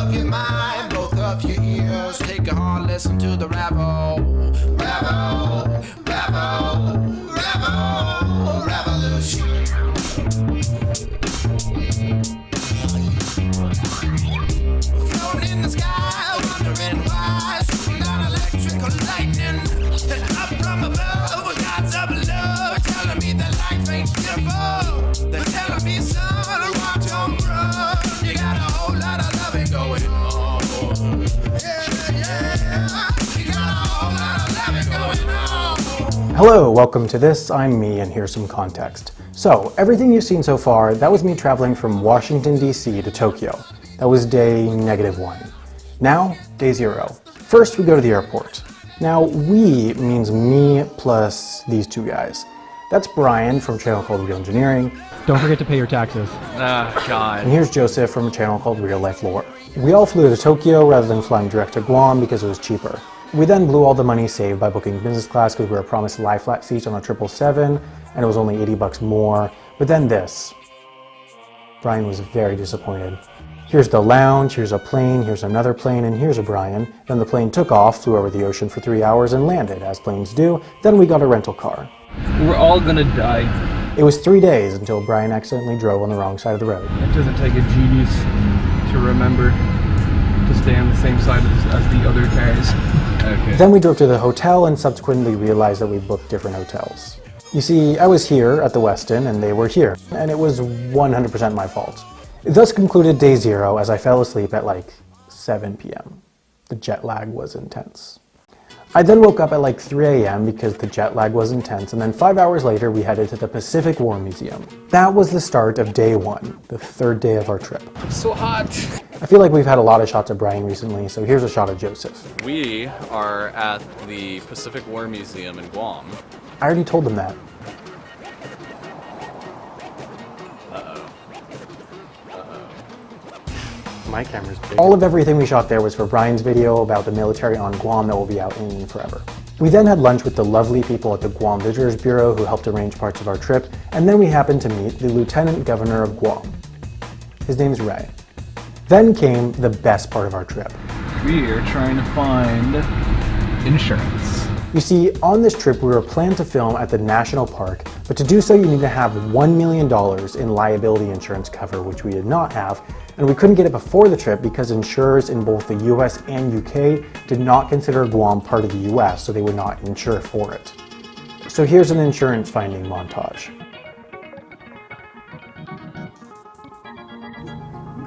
of your mind, both of your ears. Take a hard listen to the rebel, rebel, rebel, rebel, revolution. Floating in the sky, wondering why, shooting down electrical lightning. Up from above, gods of love, telling me that life ain't beautiful. They're telling me, son, watch on run. You got a whole lot of loving going on. Yeah. You got a whole lot of loving going on. Hello, welcome to this. I'm me, and here's some context. So, everything you've seen so far, that was me traveling from Washington, D.C. to Tokyo. That was day -1. Now, day 0. First, we go to the airport. Now, we means me plus these two guys. That's Brian from a channel called Real Engineering. Don't forget to pay your taxes. God. And here's Joseph from a channel called Real Life Lore. We all flew to Tokyo rather than flying direct to Guam because it was cheaper. We then blew all the money saved by booking business class because we were promised lie flat seats on a 777, and it was only $80 more. But then this. Brian was very disappointed. Here's the lounge, here's a plane, here's another plane, and here's a Brian. Then the plane took off, flew over the ocean for 3 hours, and landed, as planes do. Then we got a rental car. We're all gonna die. It was 3 days until Brian accidentally drove on the wrong side of the road. It doesn't take a genius to remember to stay on the same side as the other cars. Okay. Then we drove to the hotel and subsequently realized that we booked different hotels. You see, I was here at the Westin and they were here, and it was 100% my fault. It thus concluded day 0 as I fell asleep at like 7 p.m. The jet lag was intense. I then woke up at like 3 a.m. because the jet lag was intense, and then 5 hours later we headed to the Pacific War Museum. That was the start of day 1, the 3rd day of our trip. It's so hot. I feel like we've had a lot of shots of Brian recently, so here's a shot of Joseph. We are at the Pacific War Museum in Guam. I already told them that. My camera's big. All of everything we shot there was for Brian's video about the military on Guam that will be out in forever. We then had lunch with the lovely people at the Guam Visitors Bureau who helped arrange parts of our trip, and then we happened to meet the Lieutenant Governor of Guam. His name's Ray. Then came the best part of our trip. We are trying to find insurance. You see, on this trip we were planned to film at the national park, but to do so you need to have $1 million in liability insurance cover, which we did not have, and we couldn't get it before the trip because insurers in both the US and UK did not consider Guam part of the US, so they would not insure for it. So here's an insurance finding montage.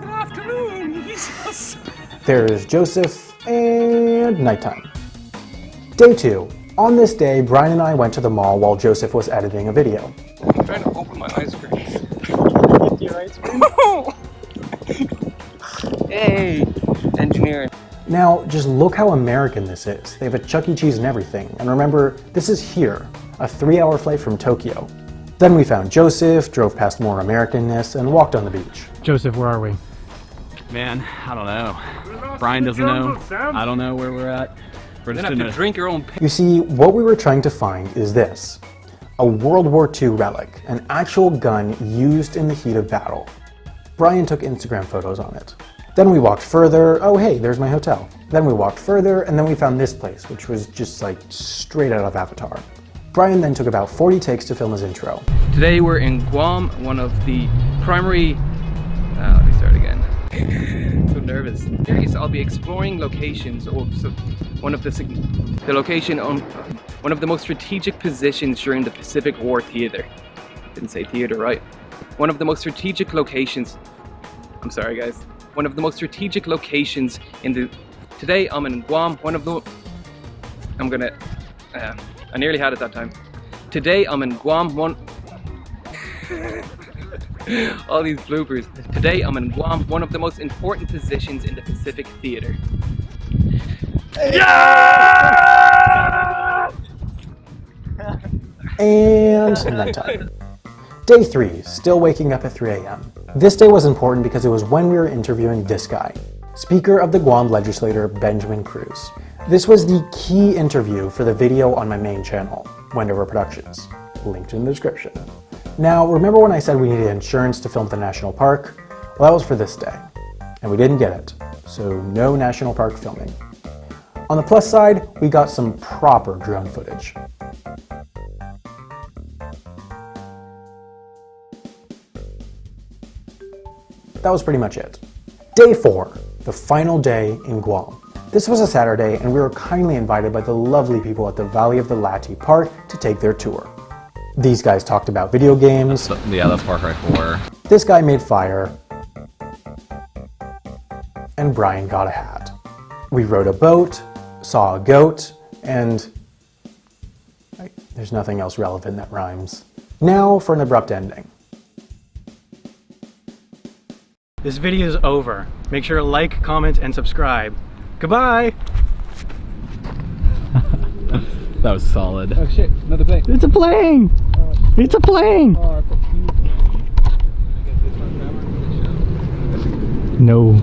Good afternoon, Jesus. There's Joseph, and nighttime. Day 2. On this day, Brian and I went to the mall while Joseph was editing a video. I'm trying to open my ice cream. Get your ice cream? Hey, engineering. Now, just look how American this is. They have a Chuck E. Cheese and everything. And remember, this is here, a 3-hour flight from Tokyo. Then we found Joseph, drove past more Americanness, and walked on the beach. Joseph, where are we? Man, I don't know. Brian doesn't know. I don't know where we're at. We're just gonna have to drink your own piss. You see, what we were trying to find is this. A World War II relic, an actual gun used in the heat of battle. Brian took Instagram photos on it. Then we walked further. Oh hey, there's my hotel. Then we walked further, and then we found this place, which was just like straight out of Avatar. Brian then took about 40 takes to film his intro. Today we're in Guam, one of the primary... let me start again. I'm so nervous. Here I'll be exploring locations, one of the most strategic positions during the Pacific War theater. Didn't say theater right. One of the most strategic locations. I'm sorry guys. One of the most strategic locations in the. Today I'm in Guam. I nearly had it that time. Today I'm in Guam. All these bloopers. Today I'm in Guam, one of the most important positions in the Pacific theater. Yeah! And nighttime. Day 3, still waking up at 3 a.m. This day was important because it was when we were interviewing this guy, Speaker of the Guam legislator Benjamin Cruz. This was the key interview for the video on my main channel, Wendover Productions, linked in the description. Now, remember when I said we needed insurance to film at the national park? Well, that was for this day, and we didn't get it. so no national park filming. On the plus side, we got some proper drone footage. That was pretty much it. Day 4, the final day in Guam. This was a Saturday and we were kindly invited by the lovely people at the Valley of the Lati Park to take their tour. These guys talked about video games. Yeah, that's Park right 4. This guy made fire. And Brian got a hat. We rode a boat, saw a goat, and there's nothing else relevant that rhymes. Now for an abrupt ending. This video is over. Make sure to like, comment, and subscribe. Goodbye! That was solid. Oh shit, another plane. It's a plane! It's a plane! No.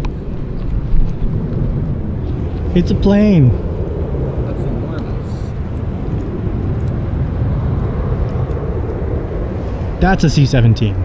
It's a plane. That's enormous. That's a C-17.